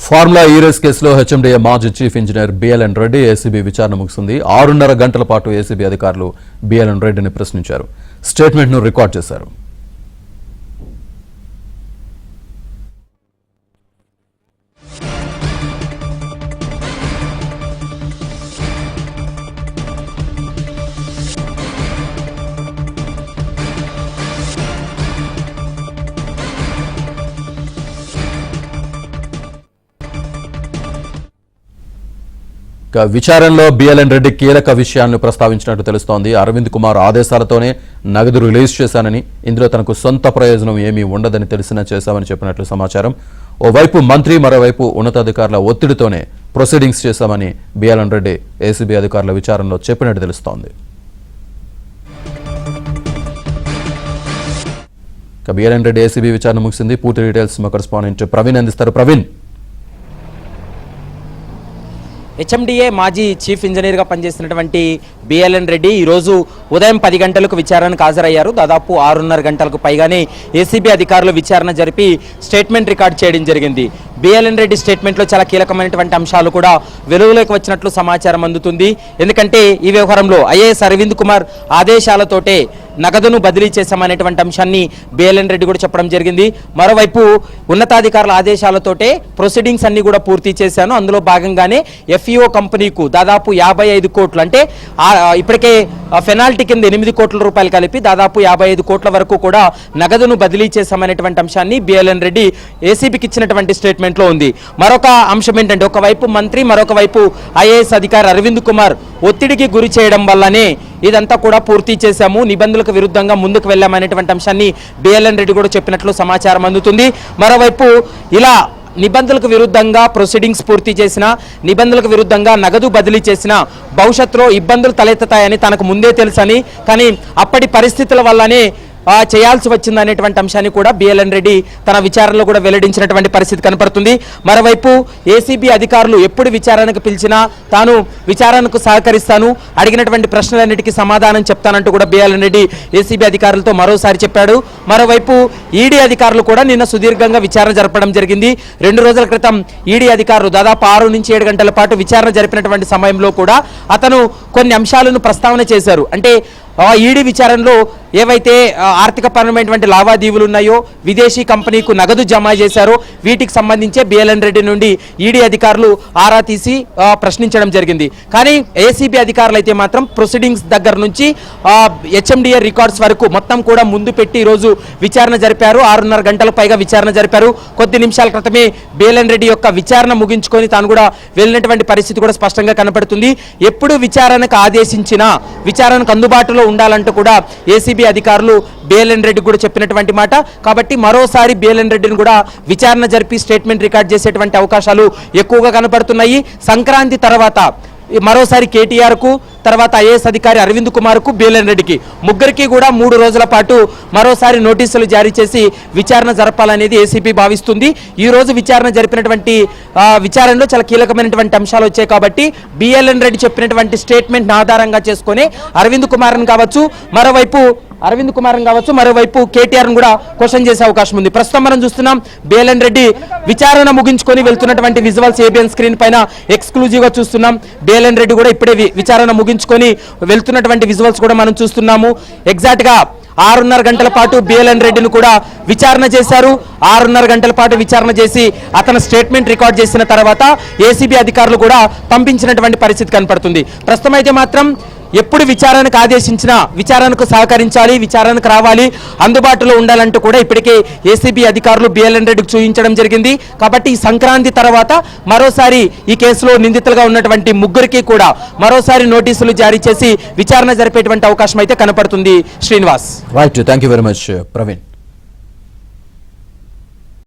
Formula ఈ race కేసులో HMDA మాజీ chief engineer BLN Reddy ACB విచారణ ముగిసింది. 6.5 గంటల పాటు ఏసీబీ అధికారులు బిఎల్ఎన్ రెడ్డిని ప్రశ్నించారు. స్టేట్మెంట్ను రికార్డ్ చేశారు. విచారణలో బిఎల్ఎన్ రెడ్డి కీలక విషయాలను ప్రస్తావించినట్టు తెలుస్తోంది. అరవింద్ కుమార్ ఆదేశాలతోనే నగదు రిలీజ్ చేశానని, ఇందులో తనకు సొంత ప్రయోజనం ఏమీ ఉండదని తెలిసినా చేశామని చెప్పినట్లు సమాచారం. ఓవైపు మంత్రి, మరోవైపు ఉన్నతాధికారుల ఒత్తిడితోనే ప్రొసీడింగ్స్ చేశామని బిఎల్ఎన్ రెడ్డి ఏసీబీ అధికారుల విచారణలో చెప్పినట్టు తెలుస్తోంది. బిఎల్ఎన్ రెడ్డి ఏసీబీ విచారణ ముగిసింది. పూర్తి డీటెయిల్స్ మా కరెస్పాండెంట్ ప్రవీణ్ అందిస్తారు. ప్రవీణ్, హెచ్ఎండిఏ మాజీ చీఫ్ ఇంజనీర్గా పనిచేస్తున్నటువంటి బిఎల్ఎన్ రెడ్డి ఈరోజు ఉదయం 10 గంటలకు విచారణకు హాజరయ్యారు. దాదాపు 6.5 గంటలకు పైగానే ఏసీబీ అధికారులు విచారణ జరిపి స్టేట్మెంట్ రికార్డ్ చేయడం జరిగింది. బిఎల్ఎన్ రెడ్డి స్టేట్మెంట్లో చాలా కీలకమైనటువంటి అంశాలు కూడా వెలుగులోకి వచ్చినట్లు సమాచారం అందుతుంది. ఎందుకంటే ఈ వ్యవహారంలో ఐఏఎస్ అరవింద్ కుమార్ ఆదేశాలతోటే నగదును బదిలీ చేశామనేటువంటి అంశాన్ని బిఎల్ఎన్ రెడ్డి కూడా చెప్పడం జరిగింది. మరోవైపు ఉన్నతాధికారుల ఆదేశాలతోటే ప్రొసీడింగ్స్ అన్ని కూడా పూర్తి చేశాను, అందులో భాగంగానే ఎఫ్ఈఓ కంపెనీకు దాదాపు 55 కోట్లు, అంటే ఇప్పటికే పెనాల్టీ కింద 8 కోట్ల రూపాయలు కలిపి దాదాపు 55 కోట్ల వరకు కూడా నగదును బదిలీ చేశామనేటువంటి అంశాన్ని బిఎల్ఎన్ రెడ్డి ఏసీబీకి ఇచ్చినటువంటి స్టేట్మెంట్లో ఉంది. మరొక అంశం ఏంటంటే, ఒకవైపు మంత్రి, మరొక వైపు ఐఏఎస్ అధికారి అరవింద్ కుమార్ ఒత్తిడికి గురి చేయడం వల్లనే ఇదంతా కూడా పూర్తి చేశాము, నిబంధనలకు విరుద్ధంగా ముందుకు వెళ్ళామనేటువంటి అంశాన్ని బిఎల్ఎన్ రెడ్డి కూడా చెప్పినట్లు సమాచారం అందుతుంది. మరోవైపు ఇలా నిబంధనలకు విరుద్ధంగా ప్రొసీడింగ్స్ పూర్తి చేసిన, నిబంధనలకు విరుద్ధంగా నగదు బదిలీ చేసిన భవిష్యత్తులో ఇబ్బందులు తలెత్తుతాయని తనకు ముందే తెలుసని, కానీ అప్పటి పరిస్థితుల వల్లనే చేయాల్సి వచ్చింది అనేటువంటి అంశాన్ని కూడా బిఎల్ఎన్ రెడ్డి తన విచారణలో కూడా వెల్లడించినటువంటి పరిస్థితి కనపడుతుంది. మరోవైపు ఏసీబీ అధికారులు ఎప్పుడు విచారణకు పిలిచినా తాను విచారణకు సహకరిస్తాను, అడిగినటువంటి ప్రశ్నలన్నిటికీ సమాధానం చెప్తానంటూ కూడా బిఎల్ఎన్ రెడ్డి ఏసీబీ అధికారులతో మరోసారి చెప్పాడు. మరోవైపు ఈడీ అధికారులు కూడా నిన్న సుదీర్ఘంగా విచారణ జరపడం జరిగింది. 2 రోజుల క్రితం ఈడీ అధికారులు దాదాపు 6 నుంచి 7 గంటల పాటు విచారణ జరిపినటువంటి సమయంలో కూడా అతను కొన్ని అంశాలను ప్రస్తావన చేశారు. అంటే ఈడీ విచారణలో ఏవైతే ఆర్థికపరమైనటువంటి లావాదేవీలు ఉన్నాయో, విదేశీ కంపెనీకు నగదు జమ చేశారో, వీటికి సంబంధించే బిఎల్ఎన్ రెడ్డి నుండి ఈడీ అధికారులు ఆరా తీసి ప్రశ్నించడం జరిగింది. కానీ ఏసీబీ అధికారులు అయితే మాత్రం ప్రొసీడింగ్స్ దగ్గర నుంచి హెచ్ఎండిఏ రికార్డ్స్ వరకు మొత్తం కూడా ముందు పెట్టి ఈరోజు విచారణ జరిపారు. 6.5 గంటల పైగా విచారణ జరిపారు. కొద్ది నిమిషాల క్రితమే బిఎల్ఎన్ రెడ్డి యొక్క విచారణ ముగించుకొని తాను కూడా వెళ్ళినటువంటి పరిస్థితి కూడా స్పష్టంగా కనపడుతుంది. ఎప్పుడు విచారణకు ఆదేశించినా విచారణకు అందుబాటులో ఉండాలంటూ కూడా ఏసీబీ అధికారులు బిఎల్ఎన్ రెడ్డి కూడా చెప్పినటువంటి మాట. కాబట్టి మరోసారి బిఎల్ఎన్ రెడ్డిని కూడా విచారణ జరిపి స్టేట్మెంట్ రికార్డ్ చేసేటువంటి అవకాశాలు ఎక్కువగా కనపడుతున్నాయి. సంక్రాంతి తర్వాత మరోసారి కేటీఆర్కు, తర్వాత ఐఏఎస్ అధికారి అరవింద్ కుమార్కు, బిఎల్ఎన్ రెడ్డికి ముగ్గురికి కూడా 3 రోజుల పాటు మరోసారి నోటీసులు జారీ చేసి విచారణ జరపాలనేది ఏసీబీ భావిస్తుంది. ఈ రోజు విచారణ జరిపినటువంటి విచారణలో చాలా కీలకమైనటువంటి అంశాలు వచ్చాయి. కాబట్టి బిఎల్ఎన్ రెడ్డి చెప్పినటువంటి స్టేట్మెంట్ ఆధారంగా చేసుకొని అరవింద్ కుమార్ని కావచ్చు, మరోవైపు కేటీఆర్ను కూడా క్వశ్చన్ చేసే అవకాశం ఉంది. ప్రస్తుతం మనం చూస్తున్నాం బిఎల్ఎన్ రెడ్డి విచారణ ముగించుకొని వెళ్తున్నటువంటి విజువల్స్ ఏబిఎన్ స్క్రీన్ పైన ఎక్స్క్లూజివ్గా చూస్తున్నాం. బిఎల్ఎన్ రెడ్డి కూడా ఇప్పుడే విచారణ ముగించుకొని వెళ్తున్నటువంటి విజువల్స్ కూడా మనం చూస్తున్నాము. ఎగ్జాక్ట్గా 6.5 గంటల పాటు బిఎల్ఎన్ రెడ్డిని కూడా విచారణ చేశారు. 6.5 గంటల పాటు విచారణ చేసి అతను స్టేట్మెంట్ రికార్డ్ చేసిన తర్వాత ఏసీబీ అధికారులు కూడా పంపించినటువంటి పరిస్థితి కనపడుతుంది. ప్రస్తుతం అయితే మాత్రం ఎప్పుడు విచారణకు ఆదేశించినా విచారణకు సహకరించాలి, విచారణకు రావాలి, అందుబాటులో ఉండాలంటూ కూడా ఇప్పటికే ఏసీబీ అధికారులు బిఎల్ఎన్ రెడ్డికి చూపించడం జరిగింది. కాబట్టి ఈ సంక్రాంతి తర్వాత మరోసారి ఈ కేసులో నిందితులుగా ఉన్నటువంటి ముగ్గురికి కూడా మరోసారి నోటీసులు జారీ చేసి విచారణ జరిపేటువంటి అవకాశం అయితే కనపడుతుంది. Srinivas, right, thank you very much Praveen.